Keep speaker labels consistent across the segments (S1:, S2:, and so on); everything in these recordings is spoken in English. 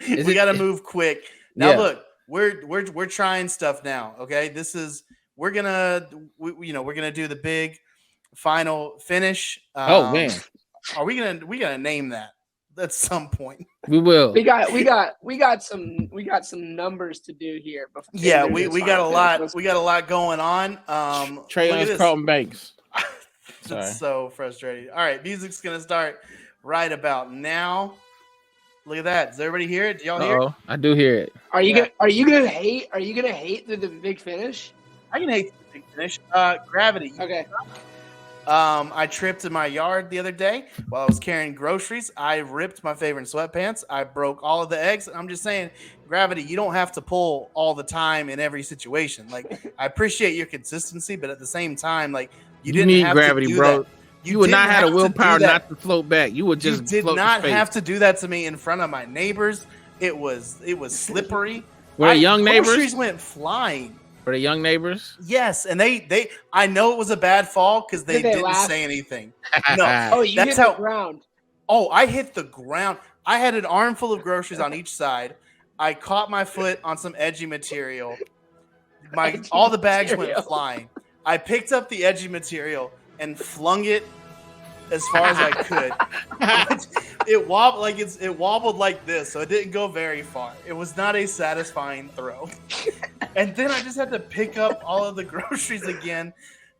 S1: We got to move quick. Now,
S2: Yeah.
S1: look, we're trying stuff now. Okay, we're gonna we're gonna do the big final finish.
S2: Oh man,
S1: Are we gonna name that at some point?
S2: we will.
S3: We got some numbers to do here.
S1: Yeah, we got a lot. We got a lot going on.
S2: Trey
S1: Look at this.
S2: Carlton Banks. Sorry.
S1: It's so frustrating. All right, music's gonna start right about now. Look at that. Does everybody hear it? Do y'all hear it?
S2: Oh, I do hear it.
S3: Are you gonna hate through the big finish?
S1: I can hate the big finish. Gravity.
S3: Okay.
S1: I tripped in my yard the other day while I was carrying groceries. I ripped my favorite sweatpants. I broke all of the eggs. I'm just saying, Gravity, you don't have to pull all the time in every situation. Like, I appreciate your consistency, but at the same time, like, you didn't
S2: need
S1: have
S2: gravity,
S1: to do
S2: bro.
S1: That.
S2: You would not have the willpower
S1: to
S2: not to float back. You would just
S1: did
S2: float
S1: not
S2: to
S1: have to do that to me in front of my neighbors. It was slippery.
S2: Were they young neighbors?
S1: Groceries went flying.
S2: For the young neighbors?
S1: Yes, and they I know it was a bad fall because they didn't say anything. No.
S3: Oh, you hit the ground.
S1: Oh, I hit the ground. I had an armful of groceries on each side. I caught my foot on some edgy material. All the bags went flying. I picked up the edgy material and flung it as far as I could. It wobbled like this, so it didn't go very far. It was not a satisfying throw. And then I just had to pick up all of the groceries again,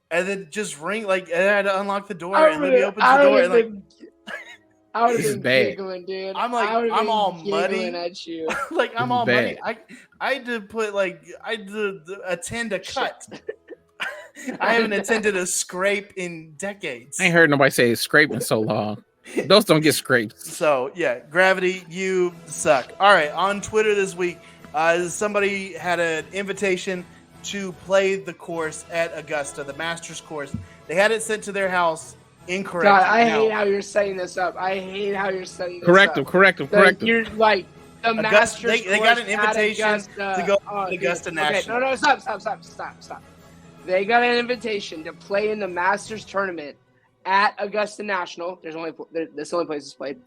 S1: and then just ring and I had to unlock the door and let me open the door. And
S3: I would have been giggling, dude.
S1: I'm all muddy
S3: at you.
S1: I'm all muddy. I had to attend a cut. I haven't attended a scrape in decades.
S2: I ain't heard nobody say scraping so long. Those don't get scraped.
S1: So yeah, Gravity, you suck. All right, on Twitter this week, somebody had an invitation to play the course at Augusta, the Masters course. They had it sent to their house incorrect.
S3: God, I hate how you're setting this up. Correct
S2: them.
S3: You're like the Masters.
S1: They got an invitation to go to Augusta National.
S3: Okay, no, stop. They got an invitation to play in the Masters tournament at Augusta National. That's the only place it's played,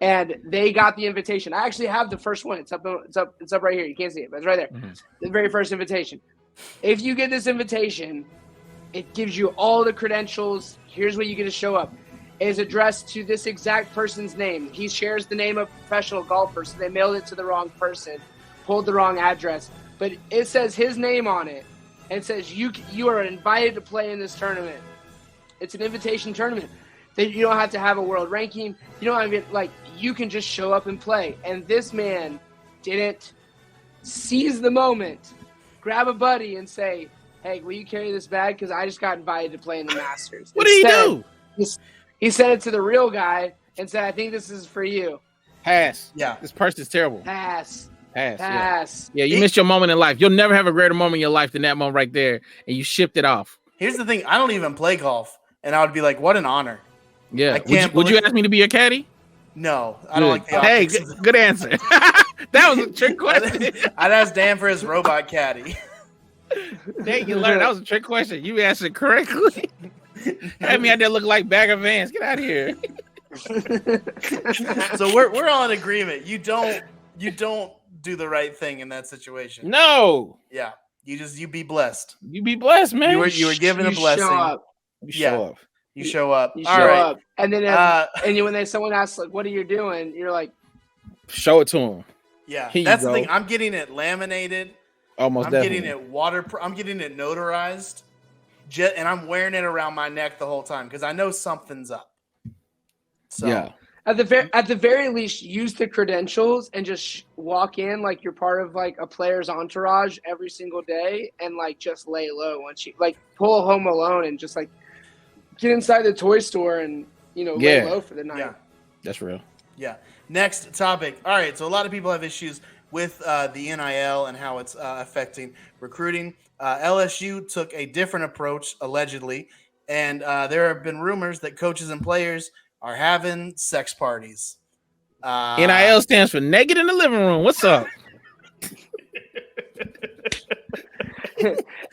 S3: and they got the invitation. I actually have the first one. It's up right here. You can't see it, but it's right there. Mm-hmm. The very first invitation. If you get this invitation, it gives you all the credentials. Here's what you get to show up. It is addressed to this exact person's name. He shares the name of a professional golfer, so they mailed it to the wrong person, pulled the wrong address, but it says his name on it. And it says you are invited to play in this tournament. It's an invitation tournament. You don't have to have a world ranking. You don't have you can just show up and play. And this man didn't seize the moment, grab a buddy and say, "Hey, will you carry this bag? Because I just got invited to play in the Masters."
S2: What did he do?
S3: He sent it to the real guy and said, "I think this is for you."
S2: Pass.
S1: Yeah.
S2: This person's terrible.
S3: Pass.
S2: Yeah, you missed your moment in life. You'll never have a greater moment in your life than that moment right there, and you shipped it off.
S1: Here's the thing: I don't even play golf, and I would be like, "What an honor!"
S2: Yeah. Would you ask me to be your caddy?
S1: No, I don't like the
S2: optics. Hey, good answer. That was a trick question.
S1: I'd ask Dan for his robot caddy.
S2: Dang, you learned that was a trick question. You answered correctly. Had me out there looking like Bag of Vans. Get out of here.
S1: So we're all in agreement. You don't do the right thing in that situation.
S2: No.
S1: Yeah. You be blessed.
S2: You be blessed, man.
S1: You were given a blessing.
S3: Show up.
S2: You show up.
S1: You show up.
S3: You show up. And then when someone asks like, "What are you doing?" You're like,
S2: "Show it to them."
S1: Yeah. That's the thing. I'm getting it laminated.
S2: Almost.
S1: I'm getting it I'm getting it notarized. And I'm wearing it around my neck the whole time because I know something's up. So
S2: yeah.
S3: At the very least, use the credentials and just walk in like you're part of like a player's entourage every single day, and like just lay low once you like pull a Home Alone and just like get inside the toy store and lay low for the night.
S1: Yeah,
S2: that's real.
S1: Yeah. Next topic. All right. So a lot of people have issues with the NIL and how it's affecting recruiting. LSU took a different approach allegedly, and there have been rumors that coaches and players are having sex parties.
S2: NIL stands for naked in the living room. What's up?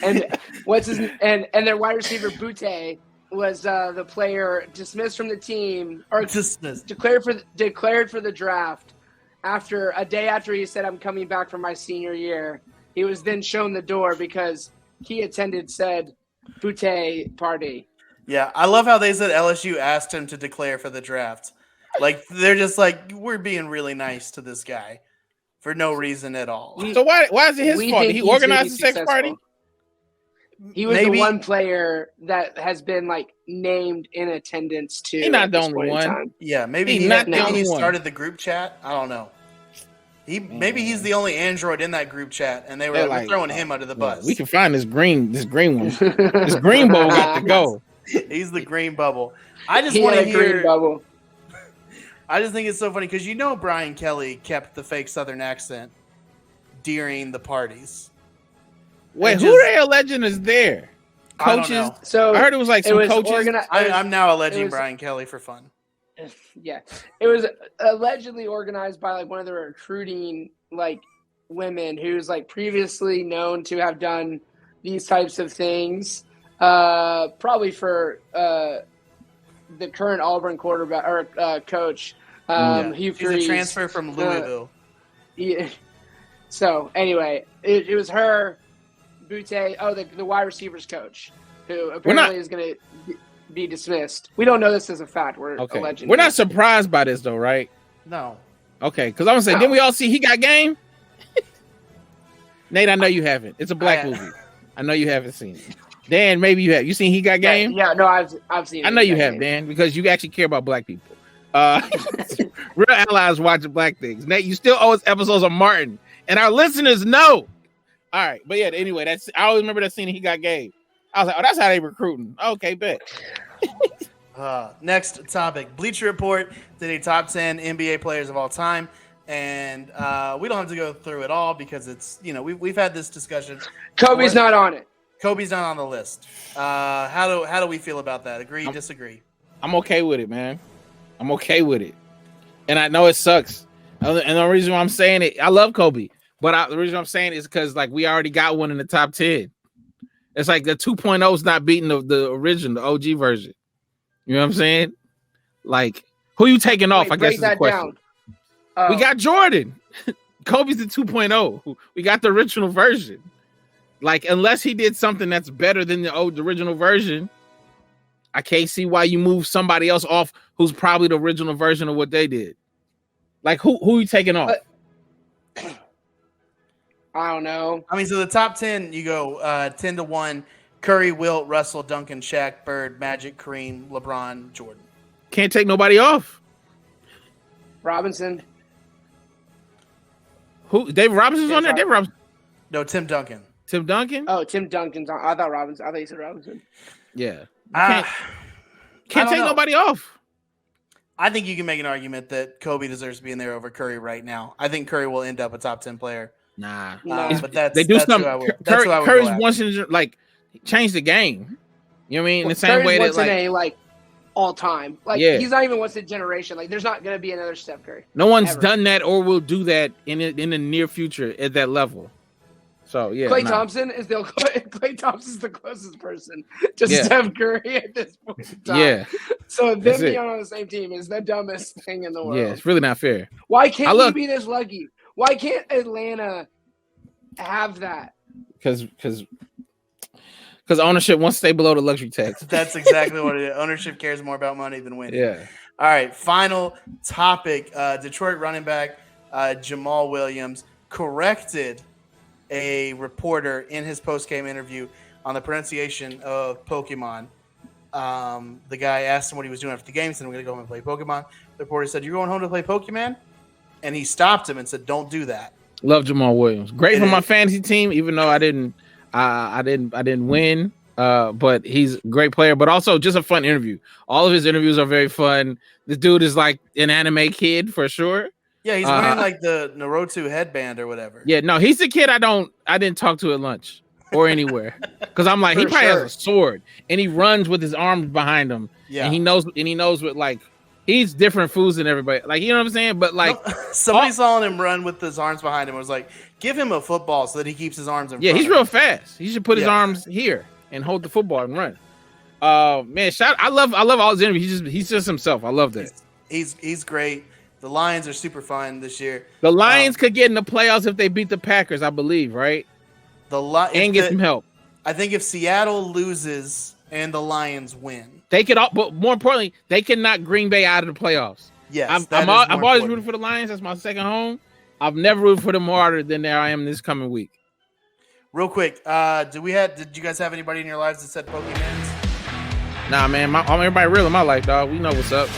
S3: and their wide receiver Butte was the player dismissed from the team or
S1: dismissed,
S3: declared for the draft, after a day after he said, "I'm coming back for my senior year," he was then shown the door because he attended said Butte party.
S1: Yeah, I love how they said LSU asked him to declare for the draft. Like they're just like, we're being really nice to this guy for no reason at all.
S2: So why is it his fault? Did he organize the sex party?
S3: He was the one player that has been like named in attendance to.
S2: He's not the only one.
S1: Yeah, maybe he started the group chat. I don't know. Maybe he's the only android in that group chat, and they were like, throwing him under the bus.
S2: We can find this green one. This green bubble got to go.
S1: He's the green bubble. I just want to hear. Green bubble. I just think it's so funny because Brian Kelly kept the fake Southern accent during the parties.
S2: Wait, who are they alleging is there? Coaches?
S3: So
S2: I heard it was like some coaches.
S1: I'm now alleging Brian Kelly for fun.
S3: Yeah, it was allegedly organized by like one of the recruiting like women who's like previously known to have done these types of things. Probably for the current Auburn quarterback or coach. Hugh Freeze.
S1: He's a transfer from Louisville.
S3: Yeah. So anyway, it was her, Butte. Oh, the wide receivers coach, who apparently is going to be dismissed. We don't know this as a fact. We're alleging.
S2: We're not surprised by this though, right?
S1: No.
S2: Okay, because I'm gonna say, didn't we all see he got game? Nate, I know you haven't. It's a black movie. I know you haven't seen it. Dan, maybe you have. You seen he got game?
S3: Yeah, no, I've seen it.
S2: I know you have, Dan, because you actually care about black people. Real allies watching black things. Nate, you still owe us episodes of Martin, and our listeners know. All right, but yeah, anyway, I always remember that scene. He got game. I was like, oh, that's how they recruiting. Okay, bet.
S1: Next topic: Bleacher Report did a top 10 NBA players of all time, and we don't have to go through it all because it's we've had this discussion.
S3: Kobe's not on it.
S1: Kobe's not on the list. How do we feel about that? Agree? Disagree?
S2: I'm okay with it, man. I'm okay with it, and I know it sucks. And the reason why I'm saying it, I love Kobe, but the reason I'm saying it is because like we already got one in the top 10. It's like the 2.0 is not beating the original, the OG version. You know what I'm saying? Like, who you taking off? I guess is the question. We got Jordan. Kobe's the 2.0. We got the original version. Like, unless he did something that's better than the original version, I can't see why you move somebody else off who's probably the original version of what they did. Like, who you taking off?
S3: I don't know.
S1: I mean, so the top 10, you go 10-1, Curry, Wilt, Russell, Duncan, Shaq, Bird, Magic, Kareem, LeBron, Jordan.
S2: Can't take nobody off.
S3: Robinson.
S2: Who? David Robinson's on there? David Robinson.
S1: No, Tim Duncan.
S2: Tim Duncan?
S3: Oh, Tim Duncan's on. I thought Robinson. I thought you said Robinson.
S2: Yeah. Can't take nobody off.
S1: I think you can make an argument that Kobe deserves to be in there over Curry right now. I think Curry will end up a top 10 player.
S2: Nah.
S1: But
S2: they do something. Curry's once in like change the game. You know what I mean? In the same
S3: Curry's
S2: way that
S3: once in a like all time. Like he's not even once in a generation. Like there's not gonna be another Steph Curry.
S2: No one's done that or will do that in the near future at that level. So yeah,
S3: Klay Thompson is the closest person to Steph Curry at this point in time.
S2: Yeah.
S3: So them being on the same team is the dumbest thing in the world.
S2: Yeah, it's really not fair.
S3: Why can't you be this lucky? Why can't Atlanta have that?
S2: Because ownership wants to stay below the luxury tax.
S1: That's exactly what it is. Ownership cares more about money than winning.
S2: Yeah.
S1: All right. Final topic. Detroit running back Jamal Williams corrected a reporter in his post-game interview on the pronunciation of Pokemon. The guy asked him what he was doing after the game. He said, I'm going to go home and play Pokemon. The reporter said, you're going home to play Pokemon? And he stopped him and said, don't do that.
S2: Love Jamal Williams. Great for my fantasy team, even though I didn't win. But he's a great player, but also just a fun interview. All of his interviews are very fun. This dude is like an anime kid for sure.
S1: Yeah, he's wearing like the Naruto headband or whatever.
S2: Yeah, no, he's the kid I didn't talk to at lunch or anywhere. Because I'm like, he probably has a sword and he runs with his arms behind him. Yeah. And he knows what like he's different foods than everybody. Like, you know what I'm saying? But like
S1: somebody saw him run with his arms behind him and was like, give him a football so that he keeps his arms in front.
S2: Yeah, he's real fast. He should put his arms here and hold the football and run. Man, I love all his interviews. He's just himself. I love that.
S1: He's great. The Lions are super fun this year.
S2: The Lions could get in the playoffs if they beat the Packers, I believe, right? And get some help.
S1: I think if Seattle loses and the Lions win,
S2: they could. But more importantly, they can knock Green Bay out of the playoffs.
S1: Yes,
S2: I'm always rooting for the Lions. That's my second home. I've never rooted for them more harder than I am this coming week.
S1: Real quick, did you guys have anybody in your lives that said Pokemans?
S2: Nah, man, everybody real in my life, dog. We know what's up.